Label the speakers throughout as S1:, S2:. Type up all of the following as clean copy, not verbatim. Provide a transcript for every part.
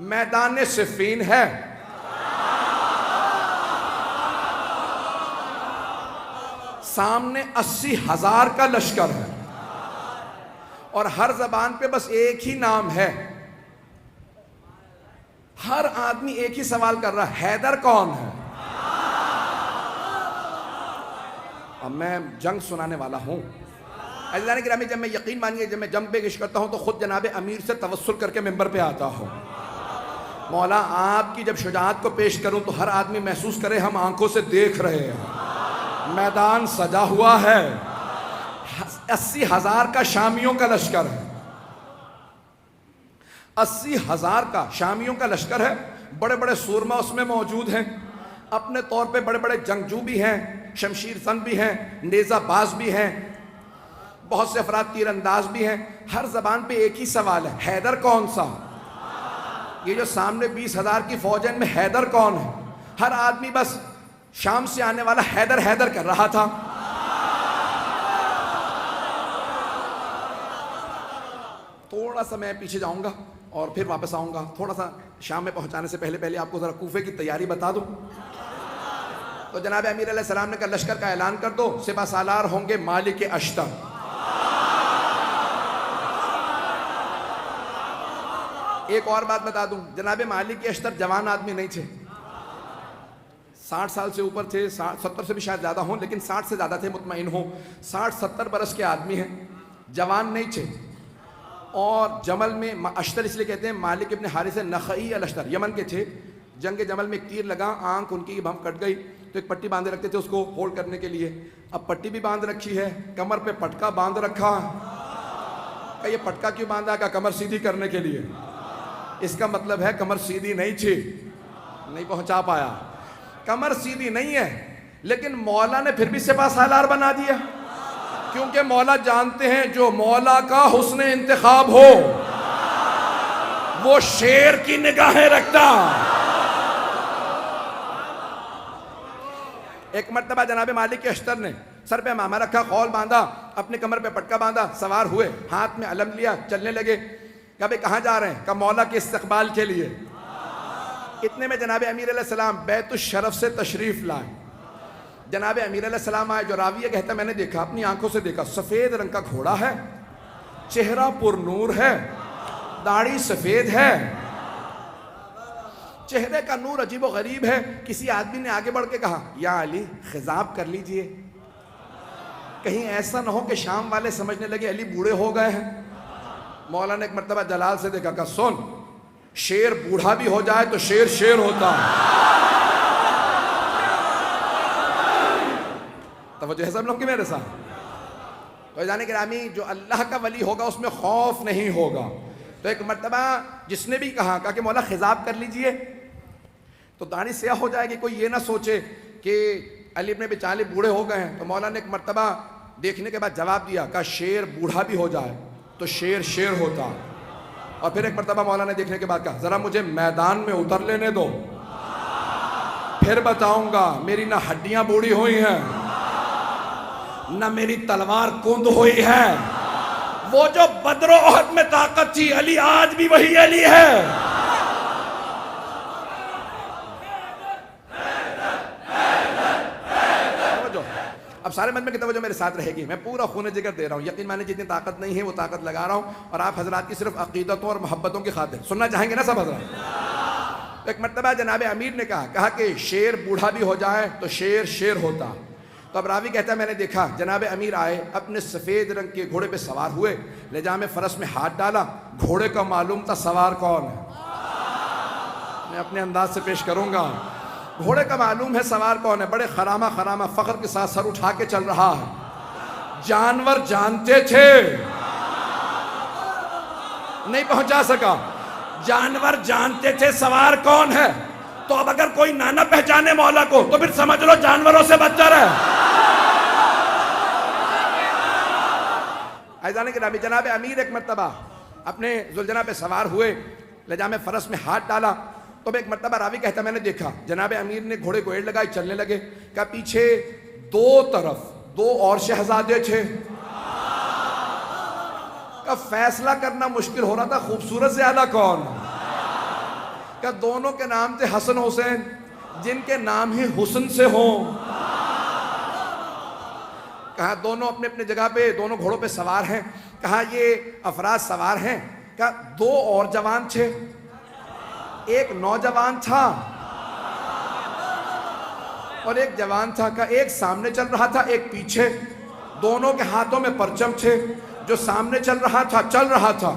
S1: میدان صفین ہے، سامنے 80,000 کا لشکر ہے، اور ہر زبان پہ بس ایک ہی نام ہے. ہر آدمی ایک ہی سوال کر رہا ہے، حیدر کون ہے؟ اب میں جنگ سنانے والا ہوں. عزیزان گرامی، جب میں یقین مانیے جب میں جنگ پیش کرتا ہوں تو خود جناب امیر سے توسل کر کے ممبر پہ آتا ہوں. مولا آپ کی جب شجاعت کو پیش کروں تو ہر آدمی محسوس کرے ہم آنکھوں سے دیکھ رہے ہیں. میدان سجا ہوا ہے، 80,000 کا شامیوں کا لشکر ہے، 80,000 کا شامیوں کا لشکر ہے. بڑے بڑے سورما اس میں موجود ہیں، اپنے طور پہ بڑے بڑے جنگجو بھی ہیں، شمشیر زن بھی ہیں، نیزہ باز بھی ہیں، بہت سے افراد تیر انداز بھی ہیں. ہر زبان پہ ایک ہی سوال ہے، حیدر کون سا؟ یہ جو سامنے 20,000 کی فوج ہے ان میں حیدر کون ہے؟ ہر آدمی بس شام سے آنے والا حیدر حیدر کر رہا تھا. تھوڑا سا میں پیچھے جاؤں گا اور پھر واپس آؤں گا. تھوڑا سا شام میں پہنچانے سے پہلے آپ کو ذرا کوفے کی تیاری بتا دوں. تو جناب امیر علیہ السلام نے کہا لشکر کا اعلان کر دو، سپہ سالار ہوں گے مالک اشتر. ایک اور بات بتا دوں، جناب مالک اشتر جوان آدمی نہیں تھے، 60 سال سے اوپر تھے، 70 سے بھی شاید زیادہ ہوں، لیکن 60 سے زیادہ تھے مطمئن ہوں. 60-70 برس کے آدمی ہیں، جوان نہیں تھے. اور جمل میں اشتر اس لیے کہتے ہیں، مالک ابن حارث نخعی الاشتر یمن کے تھے. جنگ جمل میں ایک تیر لگا، آنکھ ان کی بھم کٹ گئی، تو ایک پٹی باندھے رکھتے تھے اس کو ہولڈ کرنے کے لیے. اب پٹی بھی باندھ رکھی ہے، کمر پہ پٹکا باندھ رکھا. کہ یہ پٹکا کیوں باندھا؟ کہ کمر سیدھی کرنے کے لیے. اس کا مطلب ہے کمر سیدھی نہیں تھی. نہیں پہنچا پایا. کمر سیدھی نہیں ہے، لیکن مولا نے پھر بھی سپہ سالار بنا دیا، کیونکہ مولا جانتے ہیں جو مولا کا حسن انتخاب ہو وہ شیر کی نگاہیں رکھتا. ایک مرتبہ جناب مالک اشتر نے سر پہ امامہ رکھا، خول باندھا، اپنے کمر پہ پٹکا باندھا، سوار ہوئے، ہاتھ میں علم لیا، چلنے لگے. کہا بھئی کہاں جا رہے ہیں؟ کہا مولا کے استقبال کے لیے. اتنے میں جناب امیر علیہ السلام بیت الشرف سے تشریف لائے. جناب امیر علیہ السلام آئے. جو راوی کہتا ہے میں نے دیکھا، اپنی آنکھوں سے دیکھا، سفید رنگ کا گھوڑا ہے، چہرہ پر نور ہے، داڑھی سفید ہے، چہرے کا نور عجیب و غریب ہے. کسی آدمی نے آگے بڑھ کے کہا یا علی خضاب کر لیجئے، کہیں ایسا نہ ہو کہ شام والے سمجھنے لگے علی بوڑھے ہو گئے ہیں. مولا نے ایک مرتبہ جلال سے دیکھا، کہا سن، شیر بوڑھا بھی ہو جائے تو شیر شیر ہوتا ہے. توجہ ہے سب لوگ کی میرے ساتھ؟ تو جانے گرامی، جو اللہ کا ولی ہوگا اس میں خوف نہیں ہوگا. تو ایک مرتبہ جس نے بھی کہا کہ مولا خضاب کر لیجئے، تو داڑھی سیاہ ہو جائے گی، کوئی یہ نہ سوچے کہ علی ابن ابی طالب بوڑھے ہو گئے ہیں. تو مولا نے ایک مرتبہ دیکھنے کے بعد جواب دیا، کہا شیر بوڑھا بھی ہو جائے تو شیر شیر ہوتا. اور پھر ایک مرتبہ مولا نے دیکھنے کے بعد کہا ذرا مجھے میدان میں اتر لینے دو، پھر بتاؤں گا. میری نہ ہڈیاں بوڑھی ہوئی ہیں نہ میری تلوار کند ہوئی ہے. وہ جو بدر و احد میں طاقت تھی، علی آج بھی وہی علی ہے. اب سارے مجمع کی توجہ میرے ساتھ رہے گی. میں پورا خون جگر دے رہا ہوں، یقین مانے جتنی طاقت نہیں ہے وہ طاقت لگا رہا ہوں، اور آپ حضرات کی صرف عقیدتوں اور محبتوں کی خاطر سننا چاہیں گے نا سب حضرات. ایک مرتبہ جناب امیر نے کہا کہ شیر بوڑھا بھی ہو جائے تو شیر شیر ہوتا. تو اب راوی کہتا ہے میں نے دیکھا جناب امیر آئے، اپنے سفید رنگ کے گھوڑے پہ سوار ہوئے، لجام فرس میں ہاتھ ڈالا. گھوڑے کا معلوم تھا سوار کون ہے، میں اپنے انداز سے پیش کروں گا. گھوڑے کا معلوم ہے سوار کون ہے. بڑے خرامہ فخر کے ساتھ سر اٹھا کے چل رہا ہے. جانور جانتے تھے، نہیں پہنچا سکا. جانور جانتے تھے سوار کون ہے. تو اب اگر کوئی نہ پہچانے مولا کو تو پھر سمجھ لو جانوروں سے بدتر ہے. عزیزان گرامی، جناب امیر ایک مرتبہ اپنے ذوالجناح پہ سوار ہوئے، لجام فرس میں ہاتھ ڈالا. تو ایک مرتبہ راوی کہتا میں نے دیکھا جناب امیر نے گھوڑے کو ایڑ لگائی، چلنے لگے. کہ پیچھے دو طرف دو اور شہزادے تھے. کا فیصلہ کرنا مشکل ہو رہا تھا خوبصورت زیادہ کون. کہ دونوں کے نام تھے حسن حسین، جن کے نام ہی حسن سے ہوں۔ کہا دونوں اپنے اپنے جگہ پہ دونوں گھوڑوں پہ سوار ہیں۔ کہا یہ افراد سوار ہیں، کہا دو اور جوان تھے، ایک نوجوان تھا اور ایک جوان تھا۔ کہا ایک سامنے چل رہا تھا، ایک پیچھے، دونوں کے ہاتھوں میں پرچم تھے۔ جو سامنے چل رہا تھا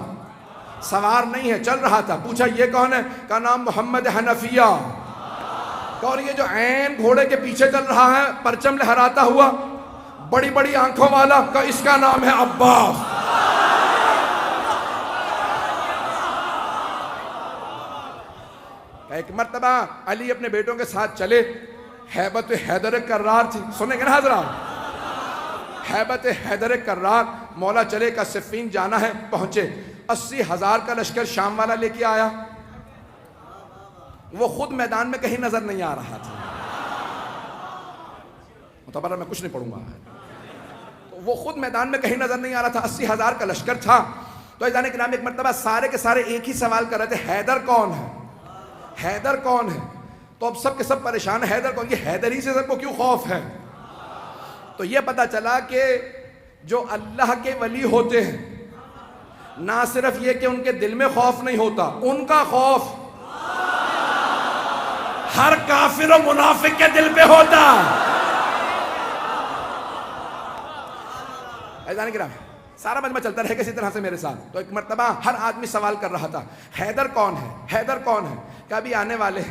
S1: سوار نہیں ہے، چل رہا تھا۔ پوچھا یہ کون ہے؟ کہا نام محمد حنفیہ۔ اور یہ جو عین گھوڑے کے پیچھے چل رہا ہے پرچم لہراتا ہوا، بڑی بڑی آنکھوں والا، کہا اس کا نام ہے عباس۔ ایک مرتبہ علی اپنے بیٹوں کے ساتھ چلے، ہیبت حیدر کرار تھی، سنیں گے نا حضرات؟ ہیبت حیدر کرار، مولا چلے کا صفین جانا ہے، پہنچے۔ 80,000 کا لشکر شام والا لے کے آیا، وہ خود میدان میں کہیں نظر نہیں آ رہا تھا۔ متبرہ میں کچھ نہیں پڑھوں گا، وہ خود میدان میں کہیں نظر نہیں آ رہا تھا، 80,000 کا لشکر تھا۔ تو عزیزان کرام ایک مرتبہ سارے کے سارے ایک ہی سوال کر رہے تھے، حیدر کون ہے؟ حیدر کون ہے؟ تو اب سب کے سب پریشان ہیں، حیدر کون؟ یہ حیدر ہی سے سب کو کیوں خوف ہے؟ تو یہ پتا چلا کہ جو اللہ کے ولی ہوتے ہیں، نہ صرف یہ کہ ان کے دل میں خوف نہیں ہوتا، ان کا خوف ہر کافر و منافق کے دل پہ ہوتا۔ عزیزان کرام سارا مجمع چلتا رہے کسی طرح سے میرے ساتھ۔ تو ایک مرتبہ ہر آدمی سوال کر رہا تھا، حیدر کون ہے؟ حیدر کون ہے؟ کبھی آنے والے۔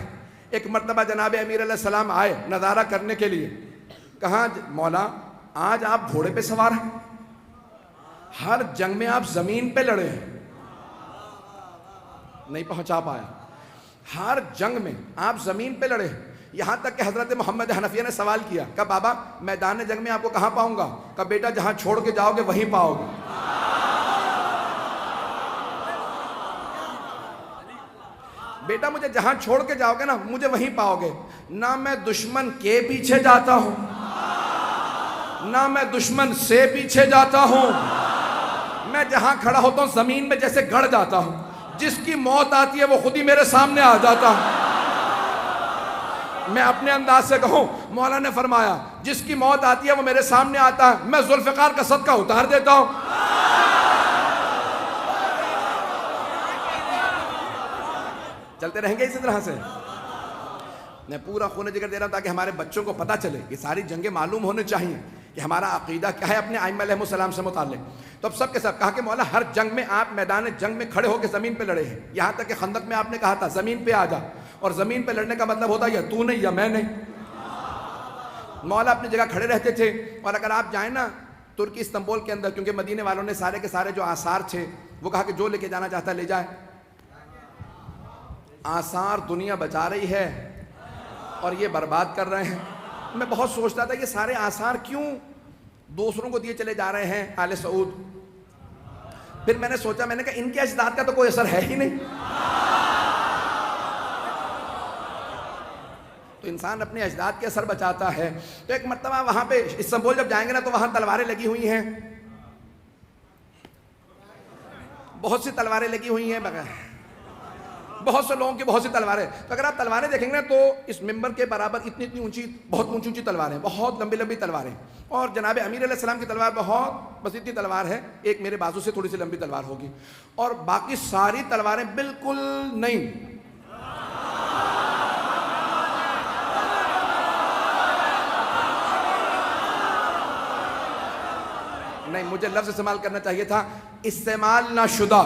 S1: ایک مرتبہ جناب امیر علیہ السلام آئے نظارہ کرنے کے لیے۔ کہاں مولا آج آپ گھوڑے پہ سوار ہیں، ہر جنگ میں آپ زمین پہ لڑے ہیں۔ نہیں پہنچا پایا، ہر جنگ میں آپ زمین پہ لڑے ہیں، یہاں تک کہ حضرت محمد حنفیہ نے سوال کیا کہ بابا میدان جنگ میں آپ کو کہاں پاؤں گا؟ کہ بیٹا جہاں چھوڑ کے جاؤ گے وہیں پاؤ گے۔ بیٹا مجھے جہاں چھوڑ کے جاؤ گے نا مجھے وہیں پاؤ گے۔ نہ میں دشمن کے پیچھے جاتا ہوں، نہ میں دشمن سے پیچھے جاتا ہوں، میں جہاں کھڑا ہوتا ہوں زمین میں جیسے گڑ جاتا ہوں، جس کی موت آتی ہے وہ خود ہی میرے سامنے آ جاتا ہے۔ میں اپنے انداز سے کہوں، مولا نے فرمایا جس کی موت آتی ہے وہ میرے سامنے آتا ہے، میں ذوالفقار کا صدقہ اتار دیتا ہوں۔ چلتے رہیں گے اسی طرح سے۔ میں پورا خون جگر دے رہا ہوں تاکہ ہمارے بچوں کو پتہ چلے، یہ ساری جنگیں معلوم ہونے چاہیے کہ ہمارا عقیدہ کیا ہے اپنے ائمہ علیہ السلام سے متعلق۔ تو اب سب کے سب کہا کہ مولا ہر جنگ میں آپ میدان جنگ میں کھڑے ہو کے زمین پہ لڑے ہیں، یہاں تک کہ خندق میں آپ نے کہا تھا زمین پہ آ جا، اور زمین پہ لڑنے کا مطلب ہوتا ہے یا تو نہیں یا میں نہیں۔ مولا اپنی جگہ کھڑے رہتے تھے، اور اگر آپ جائیں نا ترکی استنبول کے اندر، کیونکہ مدینے والوں نے سارے کے سارے جو آثار تھے وہ کہا کہ جو لے کے جانا چاہتا لے جائے۔ آثار دنیا بچا رہی ہے اور یہ برباد کر رہے ہیں۔ میں بہت سوچتا تھا یہ سارے آثار کیوں دوسروں کو دیے چلے جا رہے ہیں آل سعود۔ پھر میں نے سوچا، میں نے کہا ان کے اجداد کا تو کوئی اثر ہے ہی نہیں، تو انسان اپنے اجداد کے اثر بچاتا ہے۔ تو ایک مرتبہ وہاں پہ استنبول جب جائیں گے نا تو وہاں تلواریں لگی ہوئی ہیں، بہت سی تلواریں لگی ہوئی ہیں، بہت سے لوگوں کی بہت سی تلواریں۔ تو اگر آپ تلواریں دیکھیں گے نا تو اس ممبر کے برابر اتنی اتنی اونچی، بہت اونچی اونچی تلواریں، بہت لمبی لمبی تلواریں، اور جناب امیر علیہ السلام کی تلوار بہت بس اتنی تلوار ہے، ایک میرے بازو سے تھوڑی سی لمبی تلوار ہوگی، اور باقی ساری تلواریں بالکل نہیں۔ نہیں، مجھے لفظ استعمال کرنا چاہیے تھا استعمال نہ شدہ۔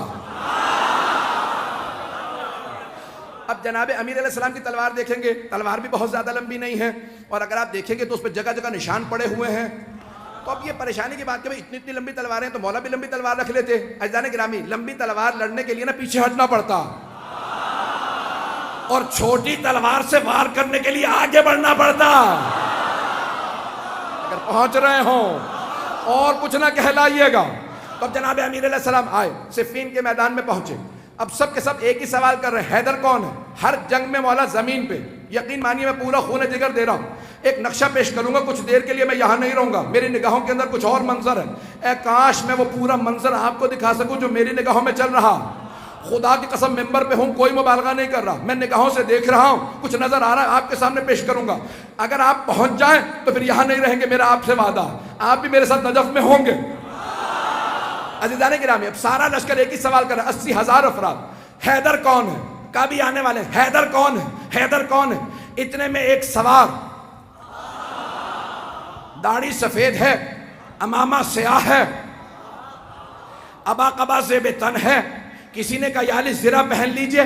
S1: اب جناب امیر علیہ السلام کی تلوار دیکھیں گے، تلوار بھی بہت زیادہ لمبی نہیں ہے، اور اگر آپ دیکھیں گے تو اس پہ جگہ جگہ نشان پڑے ہوئے ہیں۔ تو اب یہ پریشانی کی بات کہ بھائی اتنی اتنی لمبی تلواریں، تو مولا بھی لمبی تلوار رکھ لیتے۔ عزیزان گرامی لمبی تلوار لڑنے کے لیے نا پیچھے ہٹنا پڑتا، اور چھوٹی تلوار سے وار کرنے کے لیے آگے بڑھنا پڑتا۔ اگر پہنچ رہے ہوں اور کچھ نہ کہلائیے گا۔ تو اب جناب امیر علیہ السلام آئے، صفین کے میدان میں پہنچے۔ اب سب کے سب ایک ہی سوال کر رہے ہیں، حیدر کون ہے؟ ہر جنگ میں مولا زمین پہ، یقین مانیے میں پورا خون جگر دے رہا ہوں۔ ایک نقشہ پیش کروں گا، کچھ دیر کے لیے میں یہاں نہیں رہوں گا، میری نگاہوں کے اندر کچھ اور منظر ہے۔ اے کاش میں وہ پورا منظر آپ کو دکھا سکوں جو میری نگاہوں میں چل رہا۔ خدا کی قسم ممبر پہ ہوں، کوئی مبالغہ نہیں کر رہا، میں نگاہوں سے دیکھ رہا ہوں، کچھ نظر آ رہا ہے، آپ کے سامنے پیش کروں گا۔ اگر آپ پہنچ جائیں تو پھر یہاں نہیں رہیں گے، میرا آپ سے وعدہ، آپ بھی میرے ساتھ نجف میں ہوں گے۔ عزیزان گرامی، اب سارا لشکر ایک ہی سوال کر رہا ہے، 80,000 افراد، حیدر کون ہے؟ کبھی آنے والے ہیں، حیدر کون ہے؟ حیدر کون ہے؟ اتنے میں ایک سوار، داڑھی سفید ہے، امامہ سیاہ ہے، ابا قبا زیب تن ہے، کسی نے کہا یا علی زرہ پہن لیجئے،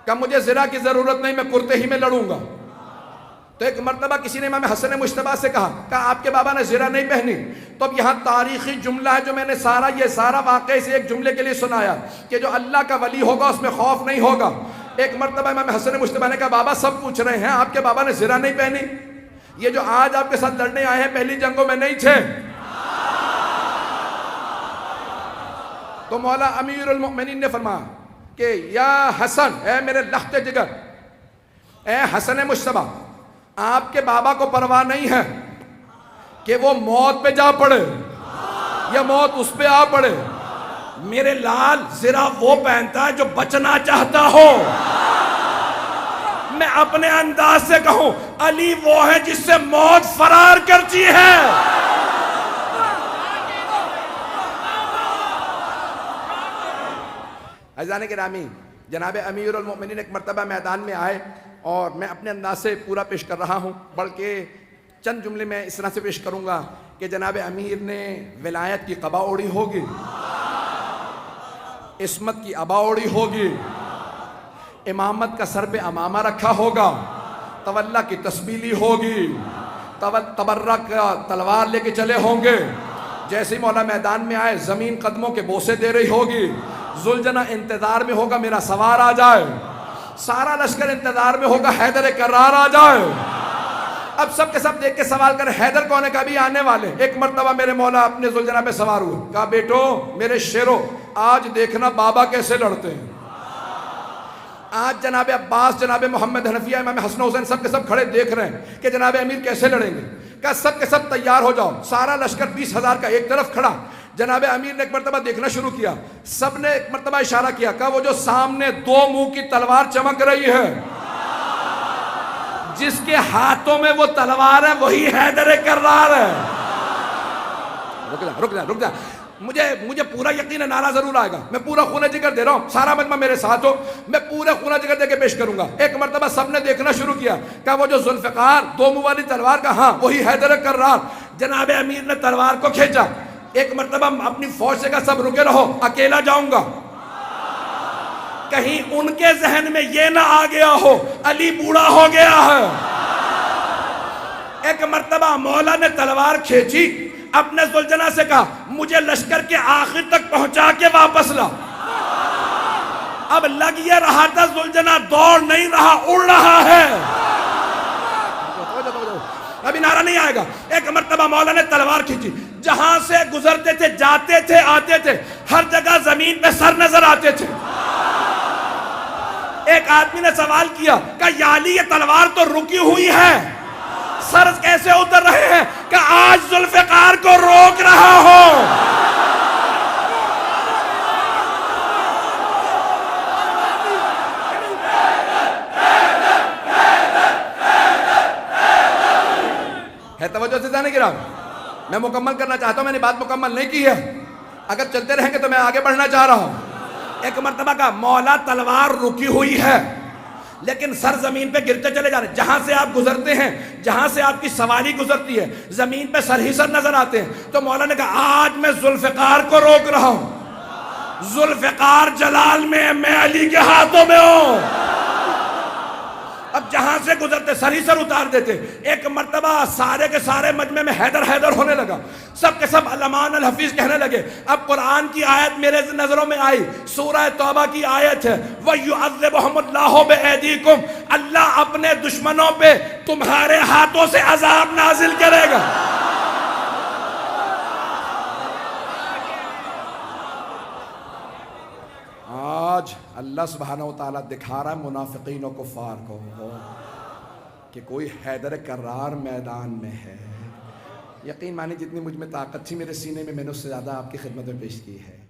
S1: کہ مجھے زرہ کی ضرورت نہیں، میں کرتے ہی میں لڑوں گا۔ تو ایک مرتبہ کسی نے امام حسن مجتبیٰ سے کہا آپ کے بابا نے زرہ نہیں پہنی۔ تو اب یہاں تاریخی جملہ ہے جو میں نے یہ سارا واقعہ سے ایک جملے کے لیے سنایا کہ جو اللہ کا ولی ہوگا اس میں خوف نہیں ہوگا۔ ایک مرتبہ امام حسن مجتبیٰ نے کہا بابا سب پوچھ رہے ہیں آپ کے بابا نے زرہ نہیں پہنی، یہ جو آج آپ کے ساتھ لڑنے آئے ہیں پہلی جنگوں میں نہیں تھے۔ تو مولا امیر المؤمنین نے فرمایا کہ یا حسن، اے میرے لخت جگر، اے حسن مجتبیٰ، آپ کے بابا کو پرواہ نہیں ہے کہ وہ موت پہ جا پڑے یا موت اس پہ آ پڑے، میرے لال زرہ وہ پہنتا ہے جو بچنا چاہتا ہو۔ میں اپنے انداز سے کہوں علی وہ ہے جس سے موت فرار کرتی ہے۔ عزیزان گرامی، جناب امیر المؤمنین ایک مرتبہ میدان میں آئے اور میں اپنے انداز سے پورا پیش کر رہا ہوں، بلکہ چند جملے میں اس طرح سے پیش کروں گا کہ جناب امیر نے ولایت کی قبا اوڑی ہوگی، عصمت کی ابا اوڑی ہوگی، امامت کا سر پہ امامہ رکھا ہوگا، تولا کی تسبیح لی ہوگی، تبرک تلوار لے کے چلے ہوں گے، جیسے ہی مولا میدان میں آئے زمین قدموں کے بوسے دے رہی ہوگی، ذوالجناح انتظار میں ہوگا میرا سوار آ جائے، سارا لشکر انتظار میں ہوگا حیدر کرار آ جائے۔ اب سب کے سب دیکھ کے سوال کر حیدر کون ہے؟ کبھی آنے والے۔ ایک مرتبہ میرے مولا اپنے ذوالجناح پہ سوار ہوئے، کہا بیٹو میرے شیرو آج دیکھنا بابا کیسے لڑتے ہیں۔ آج جناب عباس، جناب محمد حنفیہ، امام حسن حسین سب کے سب کھڑے دیکھ رہے ہیں کہ جناب امیر کیسے لڑیں گے۔ کہا سب کے سب تیار ہو جاؤ، سارا لشکر 20,000 کا ایک طرف کھڑا۔ جناب امیر نے ایک مرتبہ دیکھنا شروع کیا، سب نے ایک مرتبہ اشارہ کیا، کہا وہ جو سامنے دو منہ کی تلوار چمک رہی ہے، جس کے ہاتھوں میں وہ تلوار ہے وہی حیدر کرار ہے۔ رک جا، مجھے پورا یقین ہے نعرہ ضرور آئے گا، میں پورا خونہ جگر دے رہا ہوں، سارا مجمع میرے ساتھ ہو، میں پورا خونہ جگر دے کے پیش کروں گا۔ ایک مرتبہ سب نے دیکھنا شروع کیا، کہا وہ جو ذوالفقار دو منہ والی تلوار کا، ہاں وہی حیدر کرار۔ جناب امیر نے تلوار کو کھینچا، ایک مرتبہ اپنی فوج سے کہا سب رکے رہو، اکیلا جاؤں گا، کہیں ان کے ذہن میں یہ نہ آ گیا ہو علی بوڑھا ہو گیا ہے۔ ایک مرتبہ مولا نے تلوار کھینچی، اپنے ذوالجناح سے کہا مجھے لشکر کے آخر تک پہنچا کے واپس لا۔ اب لگ یہ رہا تھا ذوالجناح دوڑ نہیں رہا، اڑ رہا ہے۔ ابھی نعرہ نہیں آئے گا۔ ایک مرتبہ مولا نے تلوار کھینچی، جہاں سے گزرتے تھے، جاتے تھے، آتے تھے، ہر جگہ زمین پہ سر نظر آتے تھے۔ ایک آدمی نے سوال کیا کہ یا علی یہ تلوار تو رکی ہوئی ہے، سر کیسے اتر رہے ہیں؟ کہ آج ذوالفقار کو روک رہا ہو۔ ہے توجہ سے جانے گرام، میں مکمل کرنا چاہتا ہوں، میں نے بات مکمل نہیں کی ہے، اگر چلتے رہیں گے تو میں آگے بڑھنا چاہ رہا ہوں۔ ایک مرتبہ کا مولا تلوار رکی ہوئی ہے لیکن سر زمین پہ گرتے چلے جا رہے ہیں، جہاں سے آپ گزرتے ہیں، جہاں سے آپ کی سواری گزرتی ہے، زمین پہ سر ہی سر نظر آتے ہیں۔ تو مولا نے کہا آج میں ذوالفقار کو روک رہا ہوں، ذوالفقار جلال میں علی کے ہاتھوں میں ہوں۔ اب جہاں سے گزرتے سر ہی سر اتار دیتے۔ ایک مرتبہ سارے کے سارے مجمع میں حیدر حیدر ہونے لگا، سب کے سب علمان الحفیظ کہنے لگے۔ اب قرآن کی آیت میرے نظروں میں آئی، سورہ توبہ کی آیت ہے، وَيُعَذِّبُهُمُ اللَّهُ بِأَيْدِيكُمْ، اللہ اپنے دشمنوں پہ تمہارے ہاتھوں سے عذاب نازل کرے گا۔ آج اللہ سبحانہ وتعالیٰ دکھا رہا ہے منافقین و کفار کو کہ کوئی حیدر کرار میدان میں ہے، یقین مانی جتنی مجھ میں طاقت تھی میرے سینے میں، میں نے اس سے زیادہ آپ کی خدمت میں پیش کی ہے۔